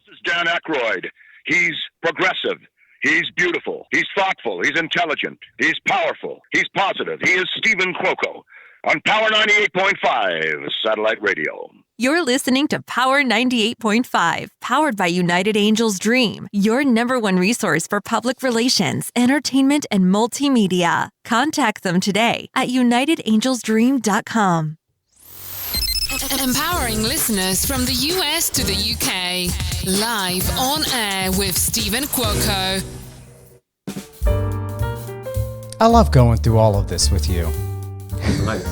This is Dan Aykroyd. He's progressive. He's beautiful. He's thoughtful. He's intelligent. He's powerful. He's positive. He is Stephen Cuoco on Power 98.5 Satellite Radio. You're listening to Power 98.5, powered by United Angels Dream, your number one resource for public relations, entertainment, and multimedia. Contact them today at unitedangelsdream.com. Empowering listeners from the US to the UK. Live on air with Stephen Cuoco. I love going through all of this with you. Nice.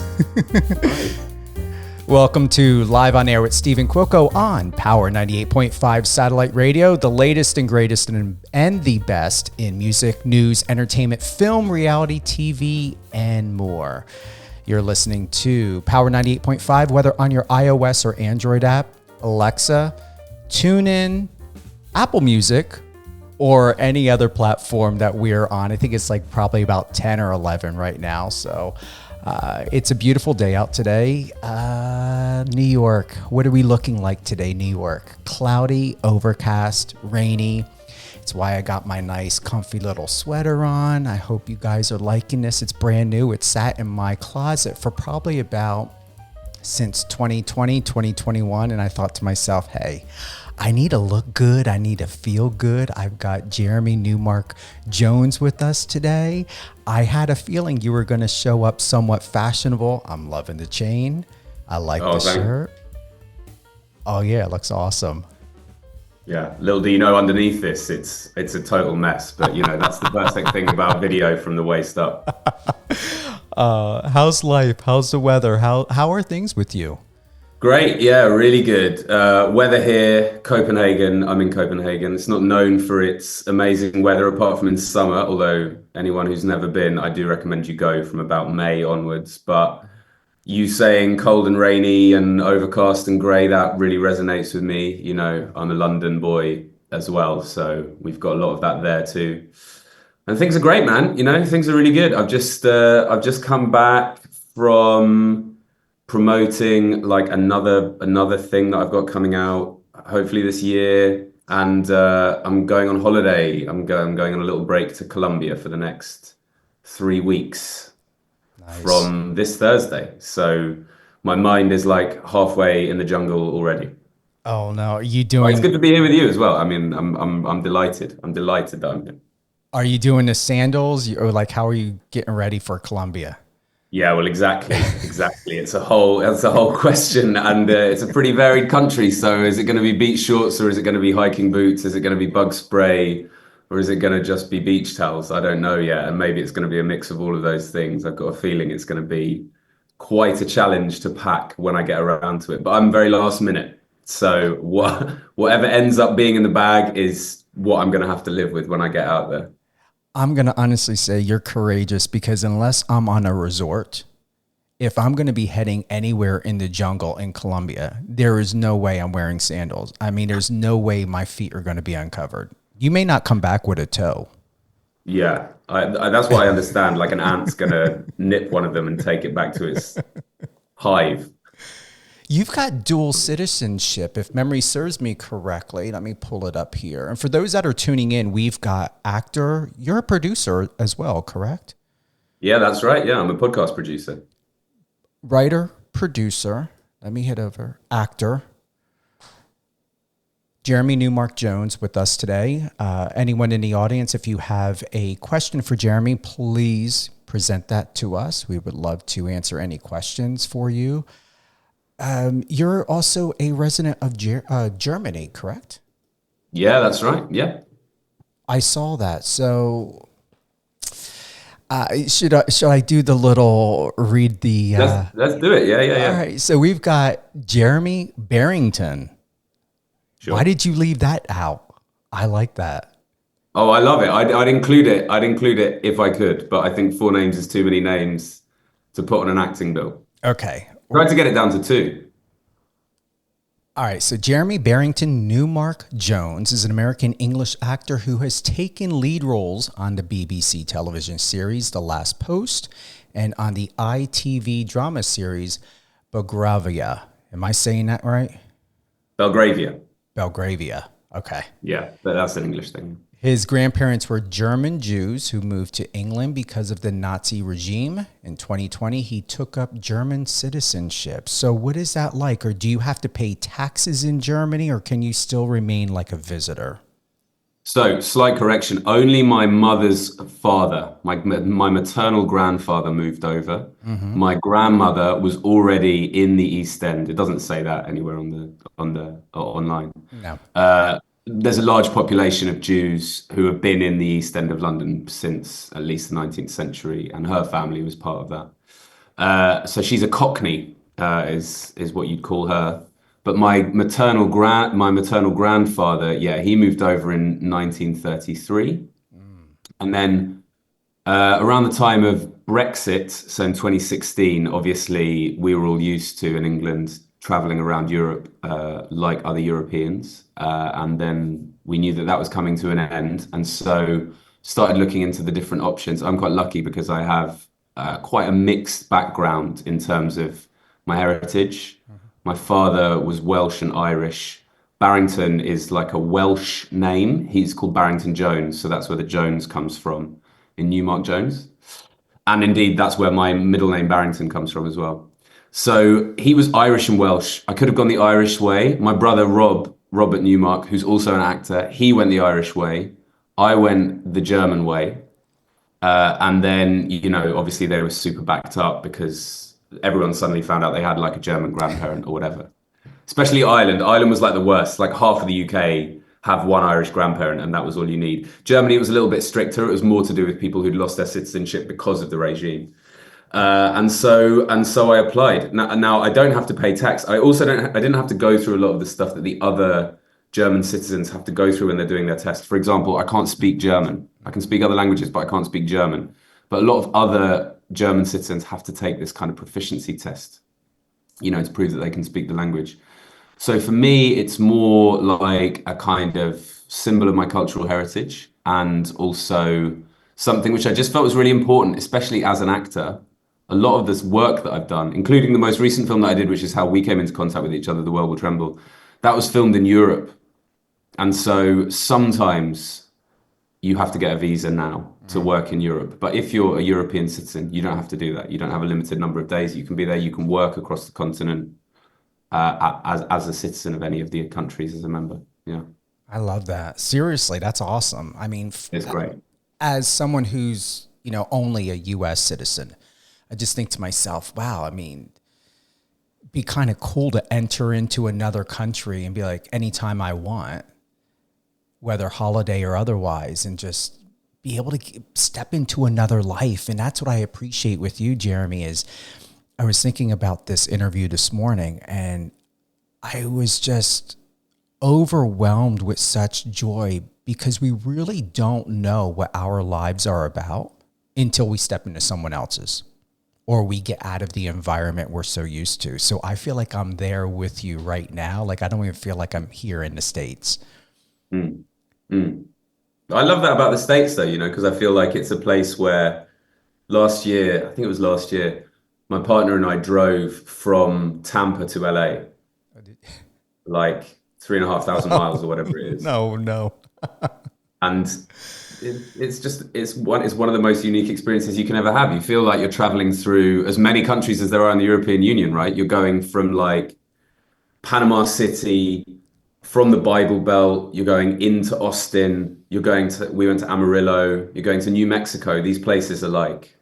Welcome to Live on Air with Stephen Cuoco on Power 98.5 Satellite Radio, the latest and greatest and the best in music, news, entertainment, film, reality, TV, and more. You're listening to Power 98.5, whether on your iOS or Android app, Alexa, TuneIn, Apple Music, or any other platform that we're on. I think it's like probably about 10 or 11 right now. So it's a beautiful day out today. New York, what are we looking like today, New York? Cloudy, overcast, rainy. It's why I got my nice comfy little sweater on. I hope you guys are liking this. It's brand new. It sat in my closet for probably about since 2020, 2021. And I thought to myself, hey, I need to look good. I need to feel good. I've got Jeremy Neumark Jones with us today. I had a feeling you were going to show up somewhat fashionable. I'm loving the chain. I like the shirt. Oh yeah, it looks awesome. Yeah, little do you know, underneath this, it's a total mess. But you know, that's the perfect thing about video from the waist up. How's life? How's the weather? How are things with you? Great, yeah, really good. Weather here, Copenhagen. I'm in Copenhagen. It's not known for its amazing weather apart from in summer, although anyone who's never been, I do recommend you go from about May onwards. But you saying cold and rainy and overcast and grey, that really resonates with me. You know, I'm a London boy as well, so we've got a lot of that there too. And things are great, man. You know, things are really good. I've just come back from promoting like another thing that I've got coming out hopefully this year, and I'm going on holiday. I'm going on a little break to Colombia for the next 3 weeks. Nice. From this Thursday. So my mind is like halfway in the jungle already. Oh no, are you doing? Well, it's good to be here with you as well. I mean, I'm delighted. I'm delighted that I'm here. Are you doing the sandals, or like how are you getting ready for Colombia? Yeah, well, exactly. It's a whole question, and it's a pretty varied country. So, is it going to be beach shorts, or is it going to be hiking boots? Is it going to be bug spray, or is it going to just be beach towels? I don't know yet, and maybe it's going to be a mix of all of those things. I've got a feeling it's going to be quite a challenge to pack when I get around to it. But I'm very last minute, so whatever ends up being in the bag is what I'm going to have to live with when I get out there. I'm going to honestly say you're courageous, because unless I'm on a resort, if I'm going to be heading anywhere in the jungle in Colombia, there is no way I'm wearing sandals. I mean, there's no way my feet are going to be uncovered. You may not come back with a toe. Yeah, that's what I understand. Like an ant's going to nip one of them and take it back to its hive. You've got dual citizenship, if memory serves me correctly. Let me pull it up here. And for those that are tuning in, we've got actor. You're a producer as well, correct? Yeah, that's right. Yeah, I'm a podcast producer. Writer, producer. Let me hit over. Actor. Jeremy Neumark Jones with us today. Anyone in the audience, if you have a question for Jeremy, please present that to us. We would love to answer any questions for you. You're also a resident of Germany, correct? Yeah, that's right. Yeah. I saw that. So should I do the little read the... Let's do it. Yeah. All right. So we've got Jeremy Barrington. Sure. Why did you leave that out? I like that. Oh, I love it. I'd include it. I'd include it if I could, but I think 4 names is too many names to put on an acting bill. Okay. Try to get it down to 2. All right, so Jeremy Barrington Neumark Jones is an American English actor who has taken lead roles on the BBC television series The Last Post and on the ITV drama series Belgravia. Am I saying that right? Belgravia. Belgravia. Okay. Yeah, but that's an English thing. His grandparents were German Jews who moved to England because of the Nazi regime. In 2020, he took up German citizenship. So what is that like? Or do you have to pay taxes in Germany, or can you still remain like a visitor? So, slight correction, only my mother's father, my maternal grandfather moved over. My grandmother was already in the East End. It doesn't say that anywhere online. No. There's a large population of Jews who have been in the East End of London since at least the 19th century, and her family was part of that. So she's a Cockney, is what you'd call her. But my maternal grandfather, yeah, he moved over in 1933, and then around the time of Brexit, so in 2016, obviously we were all used to in England traveling around Europe like other Europeans, and then we knew that was coming to an end, and so started looking into the different options. I'm quite lucky because I have quite a mixed background in terms of my heritage. My father was Welsh and Irish. Barrington is like a Welsh name. He's called Barrington Jones, so that's where the Jones comes from, in Neumark Jones. And indeed, that's where my middle name Barrington comes from as well. So he was Irish and Welsh. I could have gone the Irish way. My brother Robert Newmark, who's also an actor, he went the Irish way. I went the German way. And then, obviously they were super backed up because everyone suddenly found out they had like a German grandparent or whatever. Especially Ireland. Ireland was like the worst. Like half of the UK have one Irish grandparent, and that was all you need. Germany, it was a little bit stricter. It was more to do with people who'd lost their citizenship because of the regime. And so I applied. Now I don't have to pay tax. I didn't have to go through a lot of the stuff that the other German citizens have to go through when they're doing their test. For example, I can't speak German. I can speak other languages, but I can't speak German. But a lot of other German citizens have to take this kind of proficiency test, to prove that they can speak the language. So for me, it's more like a kind of symbol of my cultural heritage, and also something which I just felt was really important, especially as an actor. A lot of this work that I've done, including the most recent film that I did, which is How We Came Into Contact with Each Other, The World Will Tremble, that was filmed in Europe. And so sometimes you have to get a visa now to work in Europe. But if you're a European citizen, you don't have to do that. You don't have a limited number of days. You can be there. You can work across the continent as a citizen of any of the countries as a member. Yeah. I love that. Seriously, that's awesome. I mean, it's great. As someone who's, only a U.S. citizen, I just think to myself, wow, I mean, be kind of cool to enter into another country and be like, anytime I want, whether holiday or otherwise, and just be able to step into another life. And that's what I appreciate with you, Jeremy, is I was thinking about this interview this morning, and I was just overwhelmed with such joy because we really don't know what our lives are about until we step into someone else's, or we get out of the environment we're so used to. So I feel like I'm there with you right now. Like, I don't even feel like I'm here in the States. I love that about the States, though, because I feel like it's a place where I think it was last year, my partner and I drove from Tampa to LA, like 3,500 miles or whatever it is. No. And it's one of the most unique experiences you can ever have. You feel like you're traveling through as many countries as there are in the European Union, right? You're going from like Panama City, from the Bible Belt, you're going into Austin, we went to Amarillo, you're going to New Mexico. These places are like,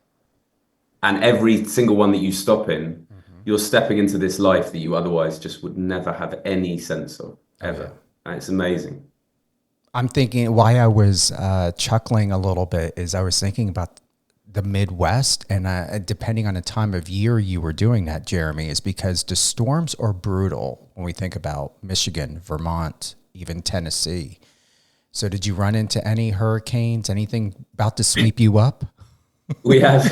and every single one that you stop in, you're stepping into this life that you otherwise just would never have any sense of, ever. Okay. And it's amazing. I'm thinking why I was chuckling a little bit is I was thinking about the Midwest, and depending on the time of year you were doing that, Jeremy, is because the storms are brutal when we think about Michigan, Vermont, even Tennessee. So did you run into any hurricanes, anything about to sweep you up? We had,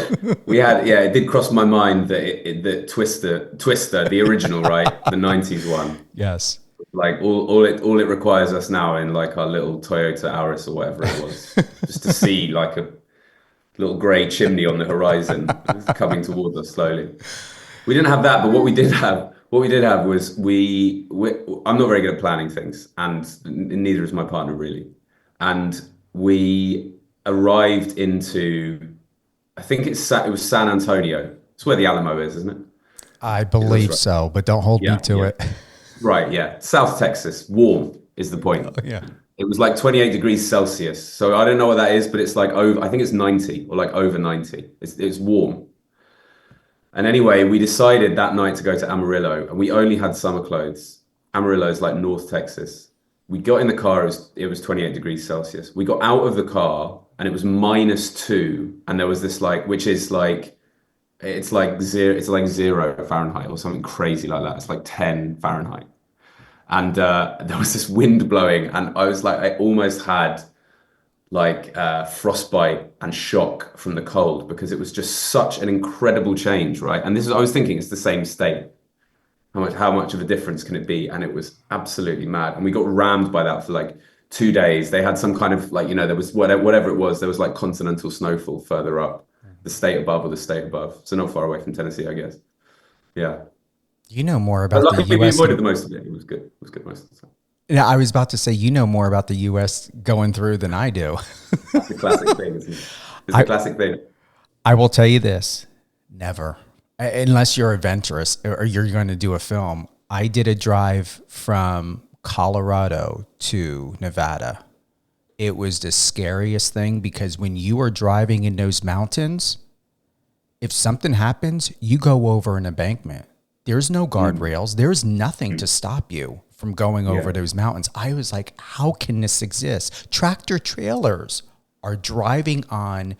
yeah, it did cross my mind that Twister, the original, right? The 90s one. Yes. Like all it requires us now in like our little Toyota Auris or whatever it was, just to see like a little grey chimney on the horizon coming towards us slowly. We didn't have that, but what we did have What we did have was I'm not very good at planning things, and neither is my partner really. And we arrived into, I think it was San Antonio. It's where the Alamo is, isn't it? I believe right. so, but don't hold me Yeah, to yeah. it. Right, yeah. South Texas, warm is the point. Yeah. It was like 28 degrees Celsius. So I don't know what that is, but it's like over, I think it's 90 or like over 90. It's warm. And anyway, we decided that night to go to Amarillo, and we only had summer clothes. Amarillo is like North Texas. We got in the car, it was 28 degrees Celsius. We got out of the car and it was -2. And there was this like, which is like, it's like 0 Fahrenheit or something crazy like that. It's like 10 Fahrenheit. And there was this wind blowing, and I was like, I almost had like frostbite and shock from the cold, because it was just such an incredible change, right? And I was thinking, it's the same state. How much of a difference can it be? And it was absolutely mad. And we got rammed by that for like 2 days. They had some kind of like, there was whatever it was, there was like continental snowfall further up, the state above or the state above. So not far away from Tennessee, I guess. Yeah. You know more But about the luckily we U.S. avoided the most of it. It was good. It was good most of the time. Yeah, I was about to say, you know more about the U.S. going through than I do. That's the classic thing, isn't it? It's a classic thing. I will tell you this, never, unless you're adventurous or you're going to do a film. I did a drive from Colorado to Nevada. It was the scariest thing, because when you are driving in those mountains, if something happens, you go over an embankment. There's no guardrails. There's nothing to stop you from going over those mountains. I was like, how can this exist? Tractor trailers are driving on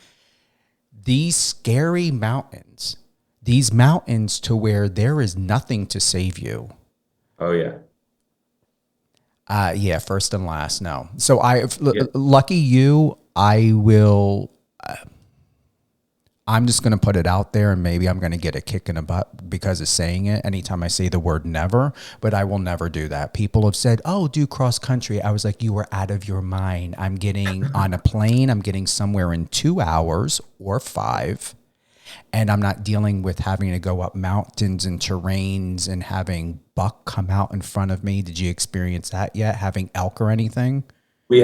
these scary mountains, these mountains to where there is nothing to save you. Oh, yeah. Yeah, first and last, no. So lucky you, I will... I'm just going to put it out there, and maybe I'm going to get a kick in the butt because of saying it anytime I say the word never, but I will never do that. People have said, oh, do cross country. I was like, you are out of your mind. I'm getting on a plane. I'm getting somewhere in 2 hours or 5, and I'm not dealing with having to go up mountains and terrains and having buck come out in front of me. Did you experience that yet? Having elk or anything? We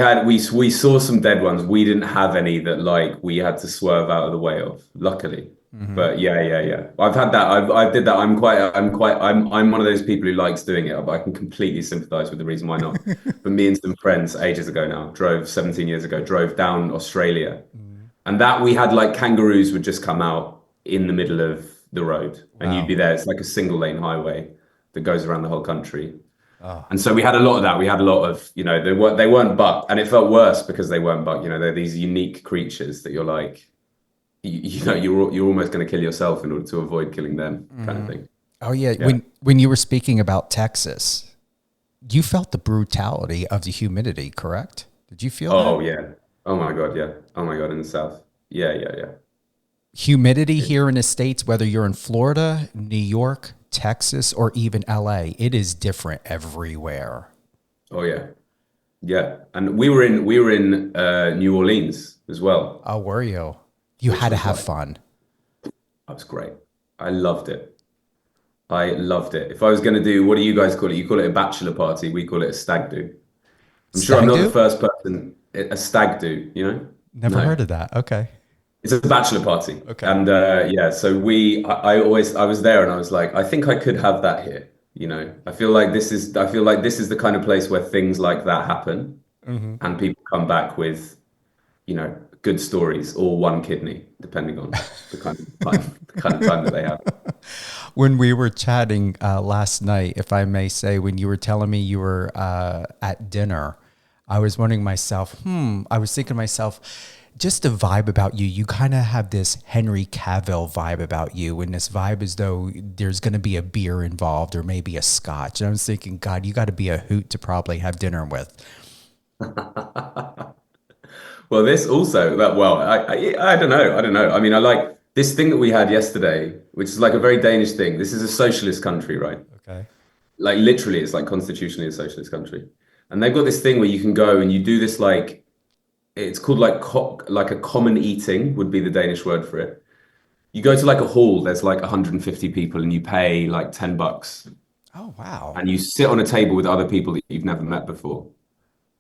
saw some dead ones. We didn't have any that like we had to swerve out of the way of, luckily. Mm-hmm. But yeah. I've had that. I did that. I'm one of those people who likes doing it, but I can completely sympathize with the reason why not. But me and some friends ages ago now, 17 years ago, drove down Australia. Mm-hmm. And that we had like kangaroos would just come out in the middle of the road, and you'd be there. It's like a single lane highway that goes around the whole country. Oh. And so we had a lot of that. We had a lot of, they weren't buck, and it felt worse because they weren't buck. They're these unique creatures that you're like, you're almost going to kill yourself in order to avoid killing them, kind of thing. Oh yeah. When you were speaking about Texas, you felt the brutality of the humidity, correct? Did you feel that? Oh yeah. Oh my God. Yeah. Oh my God. In the South. Yeah. Humidity here in the States, whether you're in Florida, New York, Texas, or even LA, it is different everywhere. Oh yeah. And we were in New Orleans as well. Oh, were you? You had to have fun. That was great. I loved it. If I was going to do, what do you guys call it? You call it a bachelor party. We call it a stag do. Sure I'm not the first person. A stag do, Never heard of that. Okay. It's a bachelor party. Okay. And so I was there, and I was like, I think I could have that here. I feel like this is the kind of place where things like that happen, and people come back with, good stories, or one kidney, depending on the kind of time that they have. When we were chatting last night, if I may say, when you were telling me you were at dinner, I was wondering myself, I was thinking to myself, just a vibe about you. You kind of have this Henry Cavill vibe about you, and this vibe as though there's going to be a beer involved or maybe a scotch. And I was thinking, God, you got to be a hoot to probably have dinner with. Well, this also I don't know. I mean, I like this thing that we had yesterday, which is like a very Danish thing. This is a socialist country, right? Okay. Like literally, it's like constitutionally a socialist country, and they've got this thing where you can go and you do this like. It's called like a common eating would be the Danish word for it. You go to like a hall, there's like 150 people, and you pay like $10 Oh, wow. And you sit on a table with other people that you've never met before.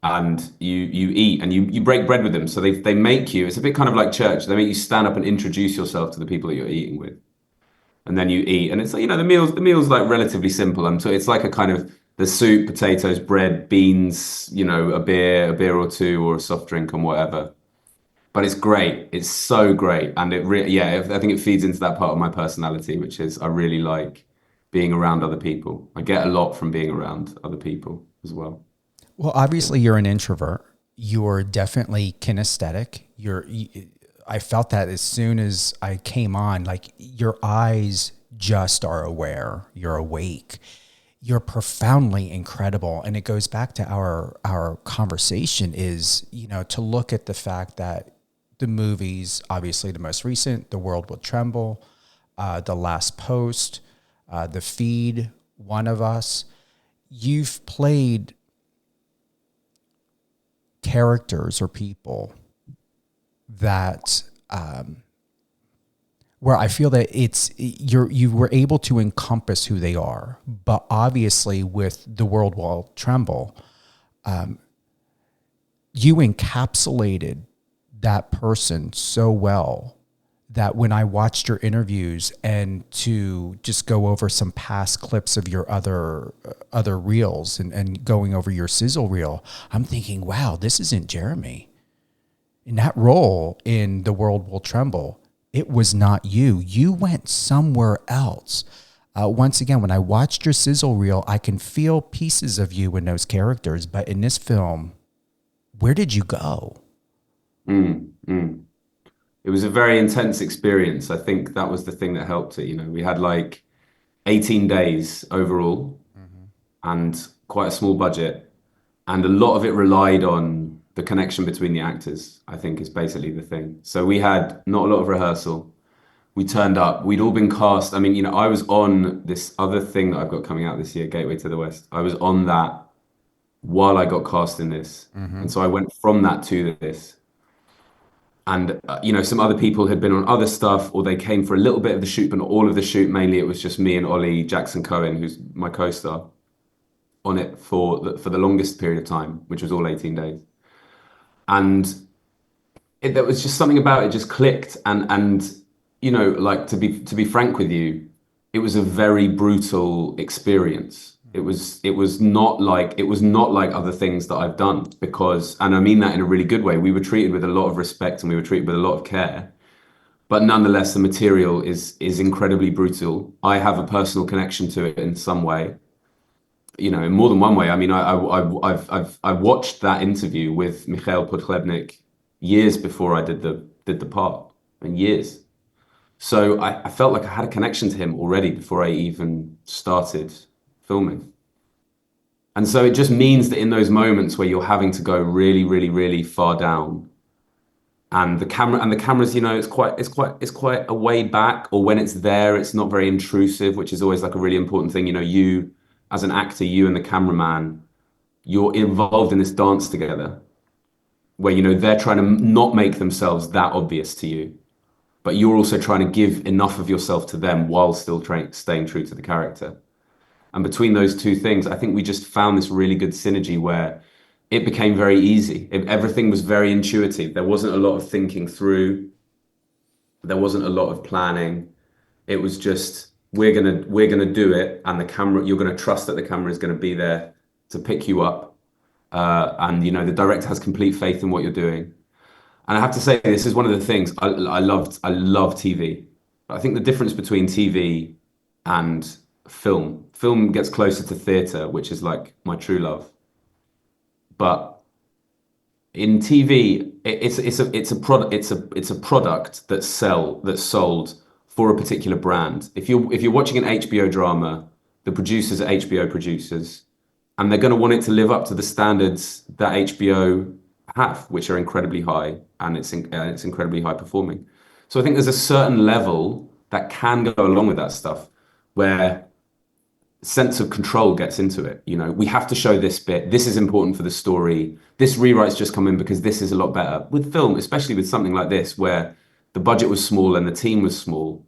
And you eat and you break bread with them. So they make you, it's a bit kind of like church. They make you stand up and introduce yourself to the people that you're eating with. And then you eat. And it's like, the meal's like relatively simple. And so it's like a kind of the soup, potatoes, bread, beans, a beer or two, or a soft drink and whatever. But it's great. It's so great. And I think it feeds into that part of my personality, which is I really like being around other people. I get a lot from being around other people as well. Well, obviously you're an introvert. You're definitely kinesthetic. I felt that as soon as I came on, like your eyes just are aware. You're awake. You're profoundly incredible. And it goes back to our conversation is, to look at the fact that the movies, obviously the most recent, The World Will Tremble, The Last Post, The Feed, One of Us, you've played characters or people that where I feel that you were able to encompass who they are, but obviously with The World Will Tremble, you encapsulated that person so well that when I watched your interviews and to just go over some past clips of your other reels and going over your sizzle reel, I'm thinking, wow, this isn't Jeremy. In that role in The World Will Tremble, it was not you. You went somewhere else. Once again, when I watched your sizzle reel, I can feel pieces of you in those characters. But in this film, where did you go? It was a very intense experience. I think that was the thing that helped it. We had like 18 days overall and quite a small budget. And a lot of it relied on the connection between the actors, I think is basically the thing. So we had not a lot of rehearsal. We turned up. We'd all been cast. I mean, I was on this other thing that I've got coming out this year, Gateway to the West. I was on that while I got cast in this. And so I went from that to this. And, some other people had been on other stuff, or they came for a little bit of the shoot, but not all of the shoot. Mainly it was just me and Ollie Jackson-Cohen, who's my co-star, on it for the longest period of time, which was all 18 days. And there was just something about it just clicked. And like to be frank with you, it was a very brutal experience. It was not like other things that I've done, because, and I mean that in a really good way, we were treated with a lot of respect and we were treated with a lot of care, but nonetheless the material is incredibly brutal. I have a personal connection to it in some way, in more than one way. I mean, I watched that interview with Mikhail Podhlebnik years before I did the part, and years. So I felt like I had a connection to him already before I even started filming. And so it just means that in those moments where you're having to go really, really, really far down, and the cameras, it's quite a way back, or when it's there, it's not very intrusive, which is always like a really important thing. You as an actor, you and the cameraman, you're involved in this dance together where, they're trying to not make themselves that obvious to you, but you're also trying to give enough of yourself to them while still staying true to the character. And between those two things, I think we just found this really good synergy where it became very easy. Everything was very intuitive. There wasn't a lot of thinking through. There wasn't a lot of planning. It was just, we're gonna do it, and the camera, you're gonna trust that the camera is gonna be there to pick you up. And the director has complete faith in what you're doing. And I have to say, this is one of the things I love TV. I think the difference between TV and film gets closer to theatre, which is like my true love. But in TV, it's a product that's sold for a particular brand. If you're watching an HBO drama, the producers are HBO producers, and they're going to want it to live up to the standards that HBO have, which are incredibly high, and it's incredibly high performing. So I think there's a certain level that can go along with that stuff, where sense of control gets into it. We have to show this bit. This is important for the story. This rewrite's just come in because this is a lot better. With film, especially with something like this, where the budget was small and the team was small,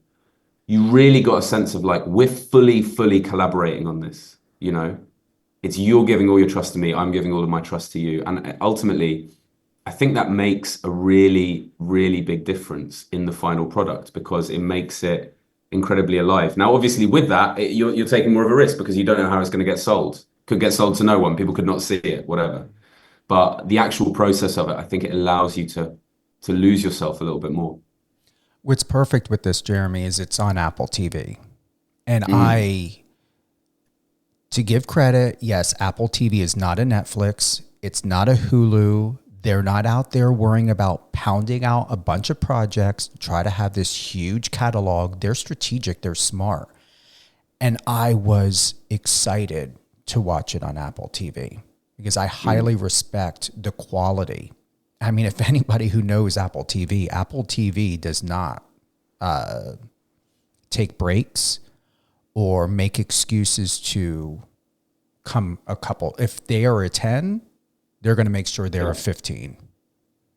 you really got a sense of like, we're fully collaborating on this. you know, it's you're giving all your trust to me, I'm giving all of my trust to you. And ultimately, I think that makes a really, really big difference in the final product because it makes it incredibly alive. Now, obviously, with that, you're taking more of a risk because you don't know how it's going to get sold. Could get sold to no one. People could not see it, whatever. But the actual process of it, I think it allows you to lose yourself a little bit more. What's perfect with this, Jeremy, is it's on Apple TV. And to give credit, yes, Apple TV is not a Netflix. It's not a Hulu. They're not out there worrying about pounding out a bunch of projects to try to have this huge catalog. They're strategic. They're smart. And I was excited to watch it on Apple TV because I highly respect the quality. I mean, if anybody who knows Apple TV does not take breaks or make excuses to come a couple. If they are a 10, they're going to make sure they're a 15.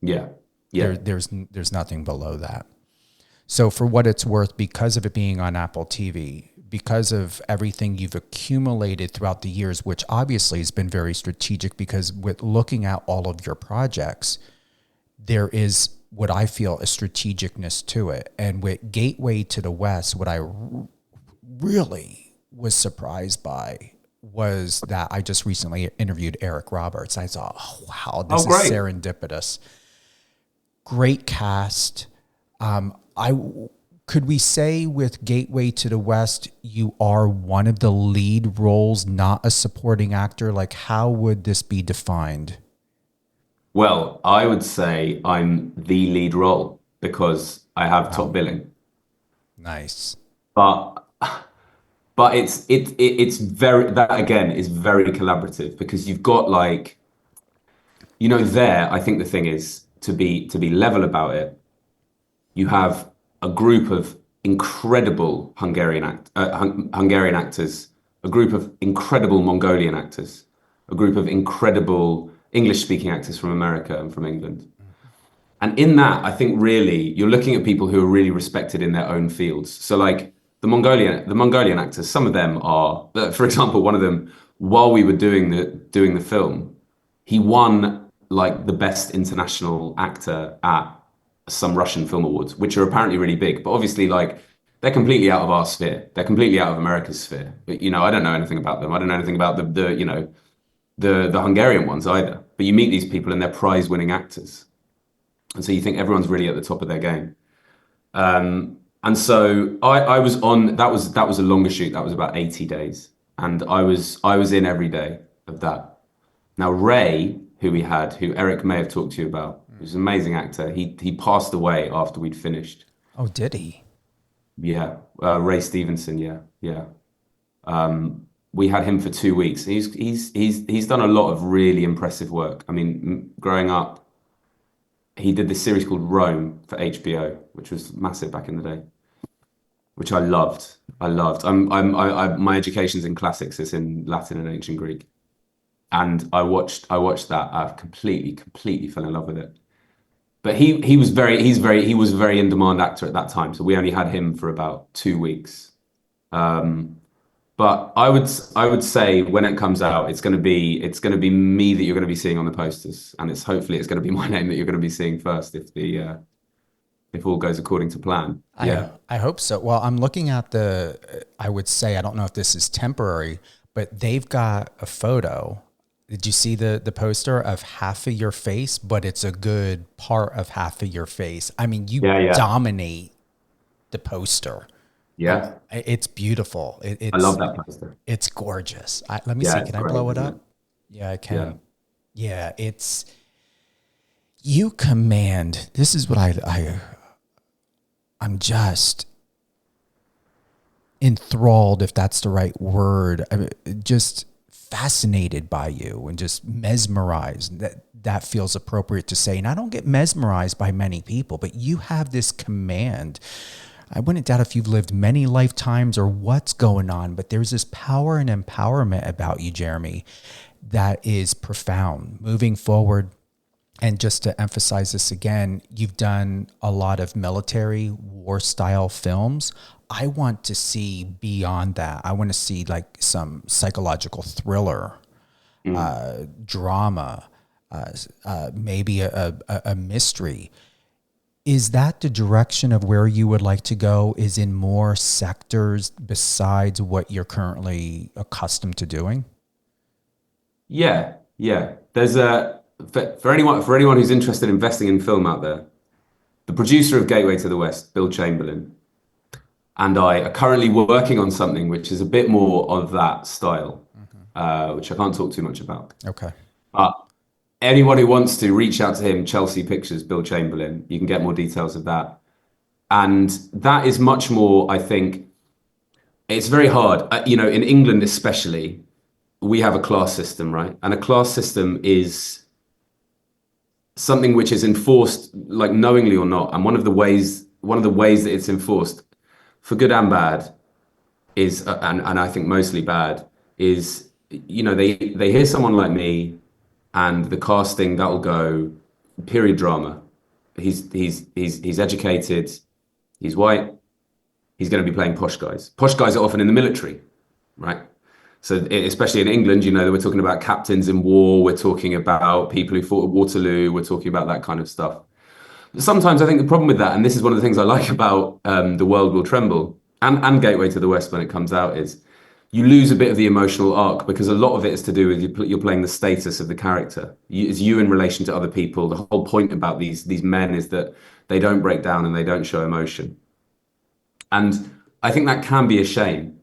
Yeah. There's nothing below that. So for what it's worth, because of it being on Apple TV, because of everything you've accumulated throughout the years, which obviously has been very strategic because with looking at all of your projects, there is what I feel a strategicness to it. And with Gateway to the West, what I really was surprised by was that I just recently interviewed Eric Roberts. I thought, oh, wow, this is serendipitous. Great cast. Could we say with Gateway to the West, you are one of the lead roles, not a supporting actor? Like, how would this be defined? Well, I would say I'm the lead role because I have top billing. Nice. But it's very, that again is very collaborative because you've got like, you know, there, I think the thing is to be level about it, you have a group of incredible Hungarian actors, a group of incredible Mongolian actors, a group of incredible English-speaking actors from America and from England. And in that, I think really you're looking at people who are really respected in their own fields. So like the Mongolian actors, some of them are, for example, one of them, while we were doing the film, he won like the best international actor at some Russian film awards, which are apparently really big, but obviously like they're completely out of our sphere. They're completely out of America's sphere. But, you know, I don't know anything about them. I don't know anything about the Hungarian ones either. But you meet these people and they're prize-winning actors. And so you think everyone's really at the top of their game. And so I was on, that was a longer shoot. That was about 80 days. And I was in every day of that. Now, Ray, who Eric may have talked to you about, who's an amazing actor. He passed away after we'd finished. Oh, did he? Yeah. Ray Stevenson. Yeah. We had him for 2 weeks. He's done a lot of really impressive work. I mean, growing up, he did this series called Rome for HBO, which was massive back in the day, which I loved. My education's in classics. It's in Latin and ancient Greek. And I watched that. I completely fell in love with it. But he was a very in demand actor at that time. So we only had him for about 2 weeks. But I would say when it comes out, it's going to be me that you're going to be seeing on the posters, and hopefully it's going to be my name that you're going to be seeing first if all goes according to plan. Yeah, I hope so. Well, I'm looking at I would say, I don't know if this is temporary, but they've got a photo. Did you see the poster of half of your face, but it's a good part of half of your face? I mean, you dominate the poster. Yeah. It's beautiful. I love that poster. It's gorgeous. Let me see. Can I blow it up? Yeah, I can. Yeah, you command. This is what I'm just enthralled, if that's the right word. Just fascinated by you and just mesmerized. That feels appropriate to say. And I don't get mesmerized by many people, but you have this command. I wouldn't doubt if you've lived many lifetimes or what's going on, but there's this power and empowerment about you, Jeremy, that is profound. Moving forward, And just to emphasize this again, you've done a lot of military war style films. I want to see beyond that. I want to see like some psychological thriller, drama, maybe a mystery. Is that the direction of where you would like to go? Is in more sectors besides what you're currently accustomed to doing? Yeah. There's for anyone who's interested in investing in film out there, the producer of Gateway to the West, Bill Chamberlain, and I are currently working on something which is a bit more of that style, which I can't talk too much about. Okay. But anyone who wants to reach out to him, Chelsea Pictures, Bill Chamberlain, you can get more details of that. And that is much more, I think, it's very hard. In England especially, we have a class system, right? And a class system is something which is enforced like knowingly or not. And one of the ways that it's enforced, for good and bad, is, and I think mostly bad, is, they hear someone like me, and the casting, that'll go period drama. He's educated, he's white, he's going to be playing posh guys. Posh guys are often in the military, right? So especially in England, we're talking about captains in war, we're talking about people who fought at Waterloo, we're talking about that kind of stuff. But sometimes I think the problem with that, and this is one of the things I like about The World Will Tremble and Gateway to the West when it comes out, is you lose a bit of the emotional arc, because a lot of it is to do with you're playing the status of the character. It's you in relation to other people. The whole point about these men is that they don't break down and they don't show emotion. And I think that can be a shame.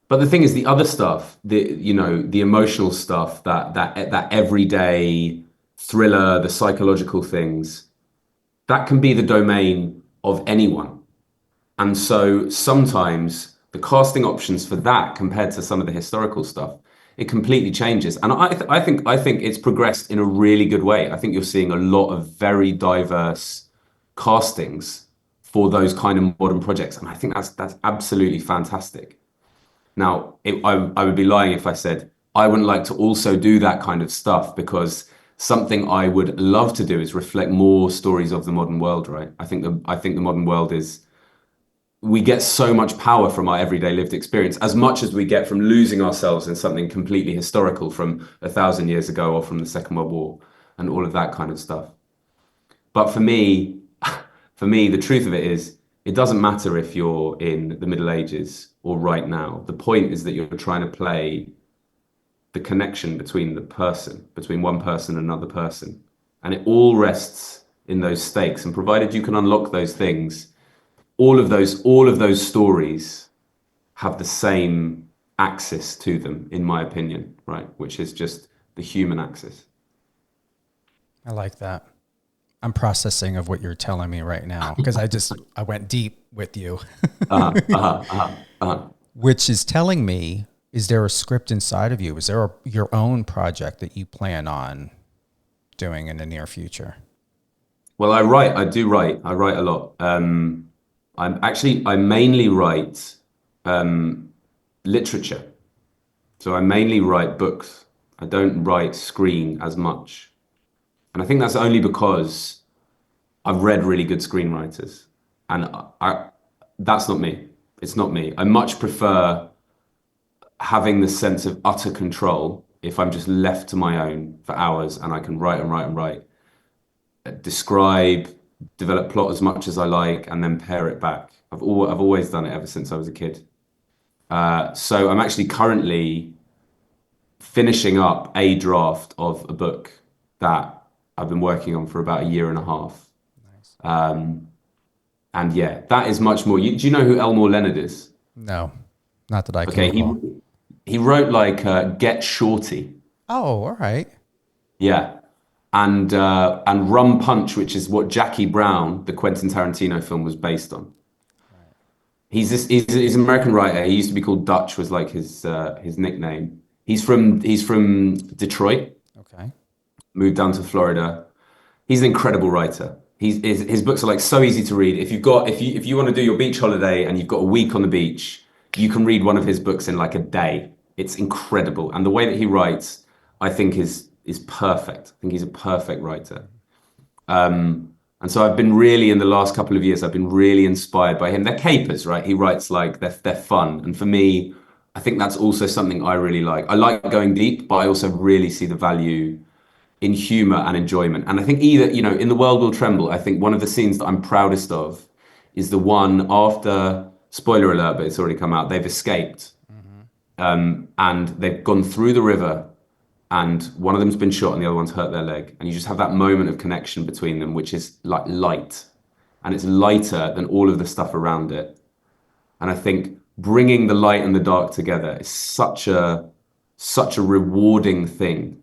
But the thing is, the other stuff, the emotional stuff, that everyday thriller, the psychological things, that can be the domain of anyone. And so sometimes the casting options for that compared to some of the historical stuff, it completely changes. And I think it's progressed in a really good way. I think you're seeing a lot of very diverse castings for those kind of modern projects. And I think that's absolutely fantastic. Now, I would be lying if I said I wouldn't like to also do that kind of stuff, because something I would love to do is reflect more stories of the modern world, right? I think the modern world is, we get so much power from our everyday lived experience, as much as we get from losing ourselves in something completely historical from 1,000 years ago or from the Second World War and all of that kind of stuff. But for me, the truth of it is, it doesn't matter if you're in the Middle Ages or right now. The point is that you're trying to play the connection between between one person and another person. And it all rests in those stakes. And provided you can unlock those things, all of those stories have the same axis to them, in my opinion, right? Which is just the human axis. I like that. I'm processing of what you're telling me right now, because I went deep with you. Which is telling me, is there a script inside of you? Is there your own project that you plan on doing in the near future? Well, I do write. I write a lot. I mainly write literature. So I mainly write books. I don't write screen as much. And I think that's only because I've read really good screenwriters. And that's not me. It's not me. I much prefer having the sense of utter control if I'm just left to my own for hours and I can write and write and write, describe, develop plot as much as I like, and then pare it back. I've always done it ever since I was a kid. So I'm actually currently finishing up a draft of a book that I've been working on for about 1.5 years. Nice. And yeah, that is much more. Do you know who Elmore Leonard is? No, not that I can recall. He wrote like Get Shorty. Oh, all right. Yeah. And Rum Punch, which is what Jackie Brown, the Quentin Tarantino film, was based on. Right. He's an American writer. He used to be called Dutch, was like his nickname. He's from Detroit. Okay. Moved down to Florida. He's an incredible writer. His books are like so easy to read. If you want to do your beach holiday and you've got a week on the beach, you can read one of his books in like a day. It's incredible. And the way that he writes, I think is perfect. I think he's a perfect writer. And so I've been really, in the last couple of years, I've been really inspired by him. They're capers, right? He writes like they're fun. And for me, I think that's also something I really like. I like going deep, but I also really see the value in humor and enjoyment. And I think either, in The World Will Tremble, I think one of the scenes that I'm proudest of is the one after, spoiler alert, but it's already come out, they've escaped. And they've gone through the river, and one of them's been shot and the other one's hurt their leg. And you just have that moment of connection between them, which is like light. And it's lighter than all of the stuff around it. And I think bringing the light and the dark together is such a rewarding thing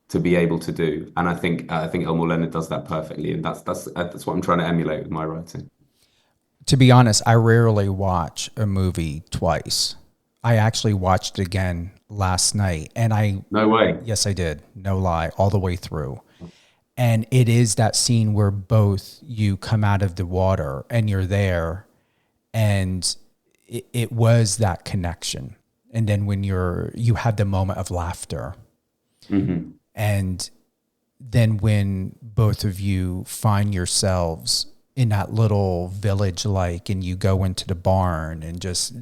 to be able to do. And I think Elmore Leonard does that perfectly. And that's what I'm trying to emulate with my writing. To be honest, I rarely watch a movie twice. I actually watched it again last night, and No way. Yes, I did. No lie, all the way through. And it is that scene where both you come out of the water and you're there, and it was that connection. And then when you have the moment of laughter, and then when both of you find yourselves in that little village, and you go into the barn, and just,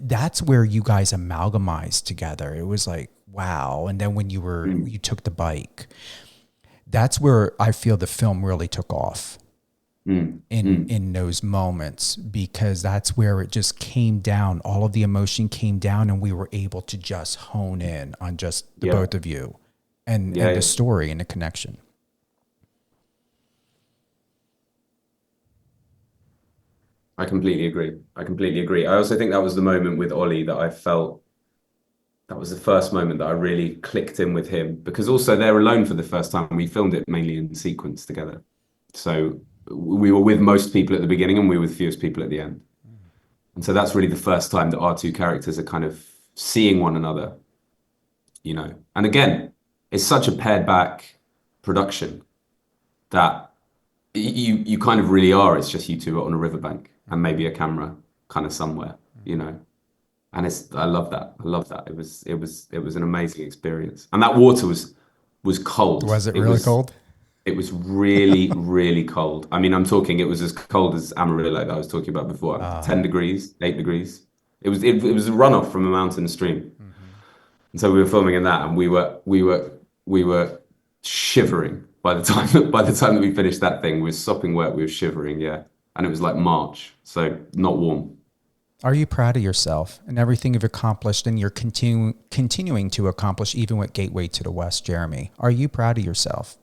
that's where you guys amalgamized together. It was like, wow. And then when you took the bike, that's where I feel the film really took off in those moments, because that's where it just came down. All of the emotion came down, and we were able to just hone in on just the both of you and the story and the connection. I completely agree. I also think that was the moment with Ollie that I felt, that was the first moment that I really clicked in with him, because also they're alone for the first time. We filmed it mainly in sequence together. So we were with most people at the beginning and we were with fewest people at the end. And so that's really the first time that our two characters are kind of seeing one another, And again, it's such a pared back production that you kind of really are. It's just you two on a riverbank and maybe a camera kind of somewhere, And I love that. It was an amazing experience. And that water was cold. Was it really cold? It was really, really cold. I mean, I'm talking, it was as cold as Amarillo that I was talking about before. 10 degrees, 8 degrees. It was a runoff from a mountain stream. And so we were filming in that, and we were shivering by the time that we finished that thing. We were sopping wet, we were shivering, yeah. And it was like March, so not warm. Are you proud of yourself and everything you've accomplished and you're continuing to accomplish, even with Gateway to the West, Jeremy? Are you proud of yourself?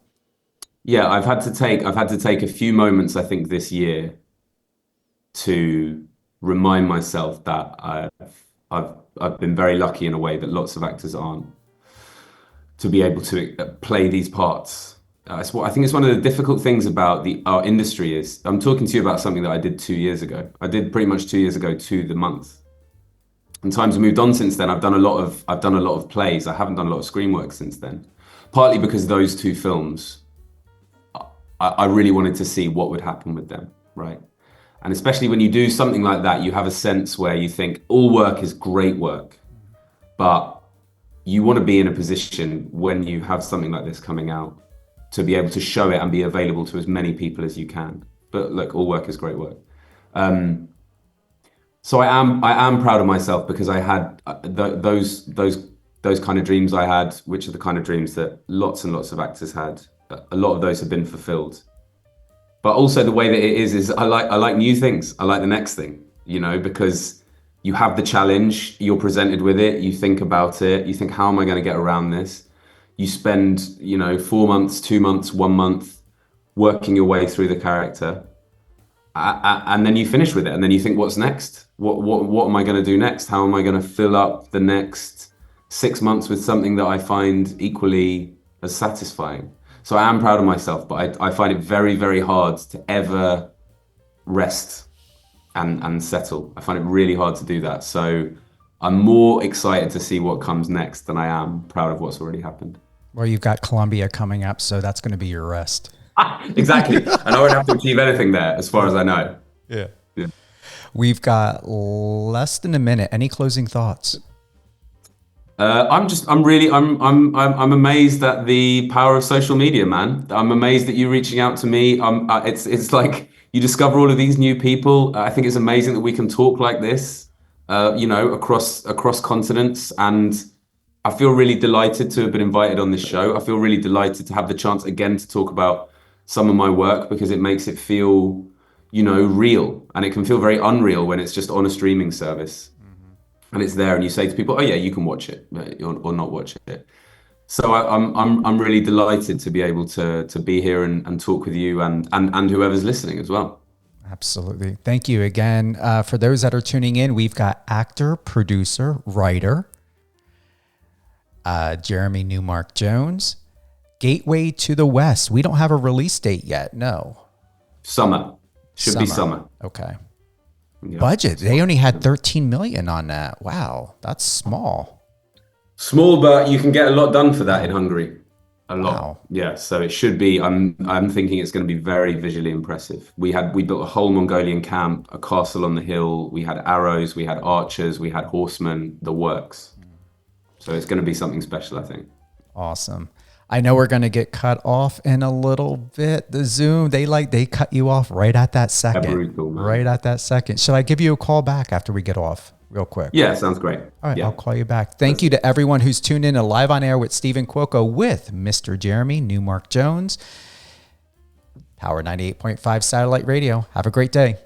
Yeah, I've had to take a few moments, I think, this year to remind myself that I've been very lucky in a way that lots of actors aren't, to be able to play these parts. I think it's one of the difficult things about our industry is, I'm talking to you about something that I did 2 years ago. I did pretty much 2 years ago to the month. And times have moved on since then. I've done a lot of plays. I haven't done a lot of screen work since then. Partly because those two films, I really wanted to see what would happen with them, right? And especially when you do something like that, you have a sense where you think all work is great work, but you want to be in a position when you have something like this coming out to be able to show it and be available to as many people as you can. But look, all work is great work. So I am proud of myself, because I had those kind of dreams I had, which are the kind of dreams that lots and lots of actors had. A lot of those have been fulfilled. But also the way that it is I like new things. I like the next thing, because you have the challenge, you're presented with it, you think about it, you think, how am I going to get around this? You spend, 4 months, 2 months, 1 month working your way through the character. And then you finish with it. And then you think, what's next? What am I going to do next? How am I going to fill up the next 6 months with something that I find equally as satisfying? So I am proud of myself, but I find it very, very hard to ever rest and settle. I find it really hard to do that. So I'm more excited to see what comes next than I am proud of what's already happened. Well, you've got Columbia coming up, so that's going to be your rest. Exactly. And I won't have to achieve anything there, as far as I know. Yeah. We've got less than a minute. Any closing thoughts? I'm amazed at the power of social media, man. I'm amazed that you reaching out to me. It's like you discover all of these new people. I think it's amazing that we can talk like this, across continents. And I feel really delighted to have been invited on this show. I feel really delighted to have the chance again to talk about some of my work because it makes it feel, real, and it can feel very unreal when it's just on a streaming service. And it's there, and you say to people, "Oh yeah, you can watch it or not watch it." So I'm really delighted to be able to be here and talk with you and whoever's listening as well. Absolutely, thank you again. For those that are tuning in, we've got actor, producer, writer, Jeremy Neumark Jones. Gateway to the West. We don't have a release date yet. No. Summer should be summer. Okay. Yeah. Budget. They only had 13 million on that. Wow, that's small. Small, but you can get a lot done for that in Hungary. A lot. Wow. Yeah, so it should be. I'm thinking it's going to be very visually impressive. We built a whole Mongolian camp, a castle on the hill. We had arrows, we had archers, we had horsemen, the works. So it's going to be something special, I think. Awesome. I know we're going to get cut off in a little bit. The Zoom, they cut you off right at that second. Brutal, man. Right at that second. Should I give you a call back after we get off real quick? Yeah, sounds great. All right, yeah. I'll call you back. Thank you to everyone who's tuned in to Live on Air with Stephen Cuoco with Mr. Jeremy Neumark Jones. Power 98.5 Satellite Radio. Have a great day.